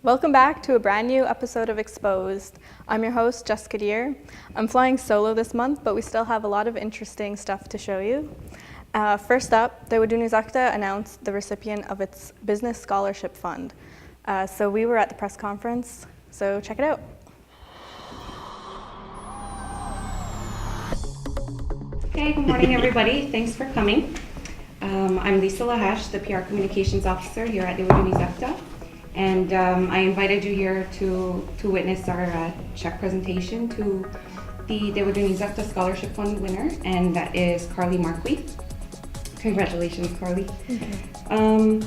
Welcome back to a brand new episode of Exposed. I'm your host, Jessica Deere. I'm flying solo this month, but we still have a lot of interesting stuff to show you. First up, the Untitled announced the recipient of its Business Scholarship Fund. So we were at the press conference, so check it out. Okay, good morning everybody. Thanks for coming. I'm LAHACHE, the PR Communications Officer here at the Untitled. And I invited you here to witness our check presentation to the Untitled Scholarship Fund winner, and that is Carly Marquis. Congratulations, Carly. And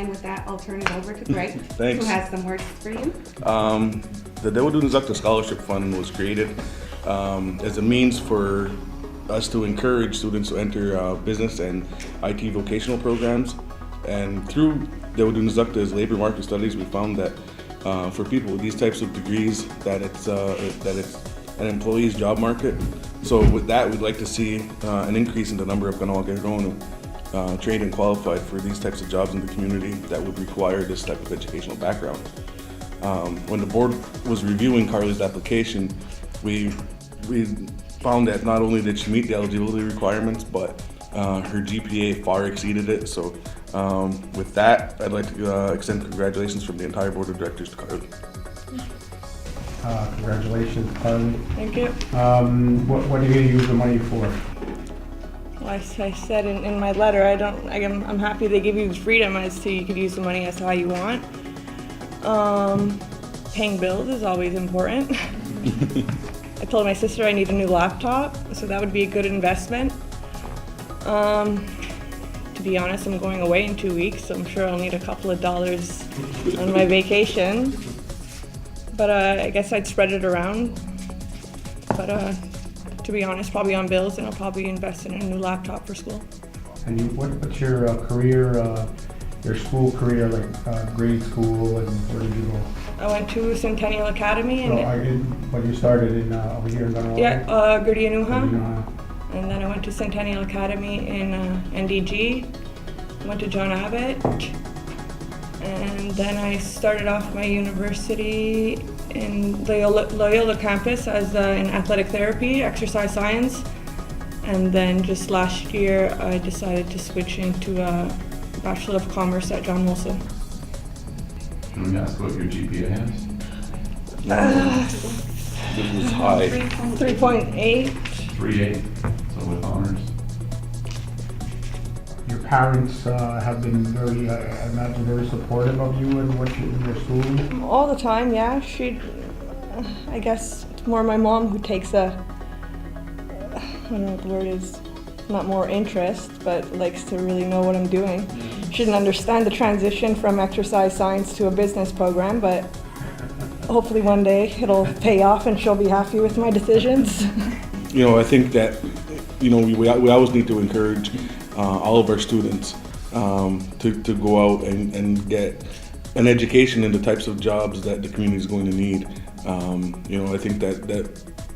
with that, I'll turn it over to Greg, who has some words for you. The Untitled Scholarship Fund was created as a means for us to encourage students to enter business and IT vocational programs. And through the Untitled labor market studies, we found that for people with these types of degrees, that it's an employee's job market. So with that, we'd like to see an increase in the number of Ganawagirone trained and qualified for these types of jobs in the community that would require this type of educational background. When the board was reviewing Carly's application, we found that not only did she meet the eligibility requirements, but her GPA far exceeded it. So with that, I'd like to extend congratulations from the entire board of directors to Carly. Congratulations, Carly. Thank you. What are you going to use the money for? Well, I said in my letter, I'm happy they give you freedom as to you could use the money as to how you want. Paying bills is always important. I told my sister I need a new laptop, so that would be a good investment. To be honest, I'm going away in 2 weeks, so I'm sure I'll need a couple of dollars on my vacation. But I guess I'd spread it around. But to be honest, probably on bills, and I'll probably invest in a new laptop for school. And what's your career, your school career, like grade school, and where did you go? I went to Centennial Academy. But you started in over here in Ganawagirone? Yeah, Gurdianuha. And then I went to Centennial Academy in NDG, went to John Abbott, and then I started off my university in Loyola campus as in athletic therapy, exercise science, and then just last year I decided to switch into a Bachelor of Commerce at John Molson. Can we ask what your GPA is? It was high. 3.8. 3.8, so with honors. Your parents have been very, I imagine, very supportive of you and in your school? All the time, yeah. I guess it's more my mom who takes I don't know what the word is, not more interest, but likes to really know what I'm doing. She didn't understand the transition from exercise science to a business program, but hopefully one day it'll pay off and she'll be happy with my decisions. You know, I think that, we always need to encourage all of our students to go out and get an education in the types of jobs that the community is going to need. I think that the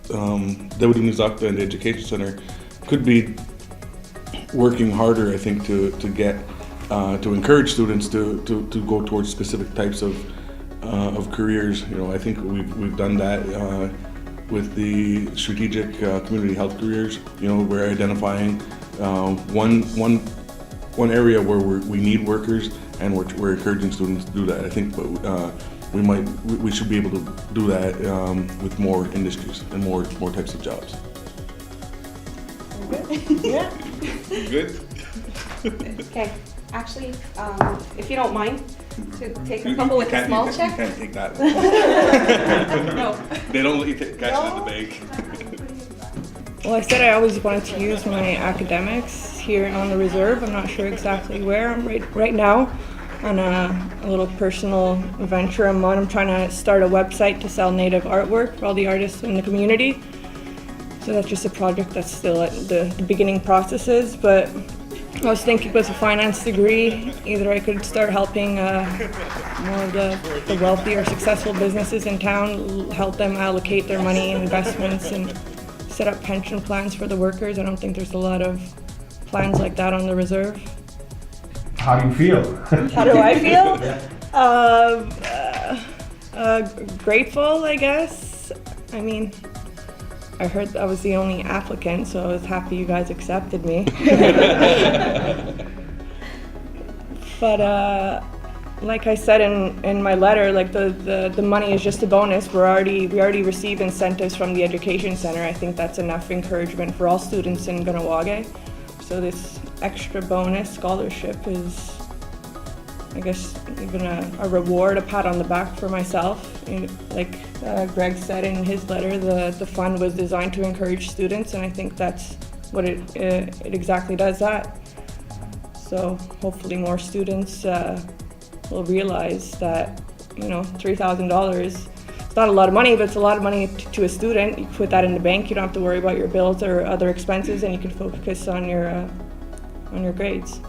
Untitled and the Education Center could be working harder, I think, to get to encourage students to go towards specific types of careers. I think we've done that with the strategic community health careers. We're identifying one area where we need workers, and we're encouraging students to do that. I think we should be able to do that with more industries and more types of jobs. Yeah. Good. Okay, actually, if you don't mind, to take a couple with a small check. You can't take that. No. They don't let you cash it in the bank. Well, I said I always wanted to use my academics here on the reserve. I'm not sure exactly where. I'm right now on a little personal venture I'm on. I'm trying to start a website to sell native artwork for all the artists in the community. So that's just a project that's still at the beginning processes, but I was thinking with a finance degree, either I could start helping more of the wealthy or successful businesses in town, help them allocate their money and investments and set up pension plans for the workers. I don't think there's a lot of plans like that on the reserve. How do you feel? How do I feel? Grateful, I guess. I mean, I heard I was the only applicant, so I was happy you guys accepted me. But like I said in my letter, like the money is just a bonus. We already receive incentives from the Education Center. I think that's enough encouragement for all students in Kahnawake. So this extra bonus scholarship is, I guess, even a reward, a pat on the back for myself. And like Greg said in his letter, the fund was designed to encourage students, and I think that's what it exactly does that. So hopefully more students will realize that, you know, $3,000, it's not a lot of money, but it's a lot of money to a student. You put that in the bank, you don't have to worry about your bills or other expenses, and you can focus on your grades.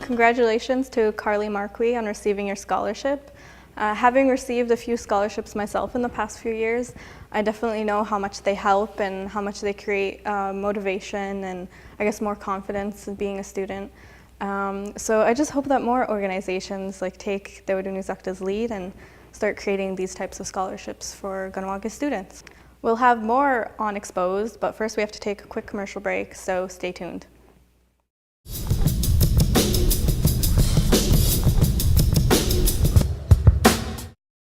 Congratulations to Carly Marquis on receiving your scholarship. Having received a few scholarships myself in the past few years, I definitely know how much they help and how much they create motivation and I guess more confidence in being a student. So I just hope that more organizations like take Dewadunizakta's lead and start creating these types of scholarships for Kahnawake students. We'll have more on Exposed, but first we have to take a quick commercial break, so stay tuned.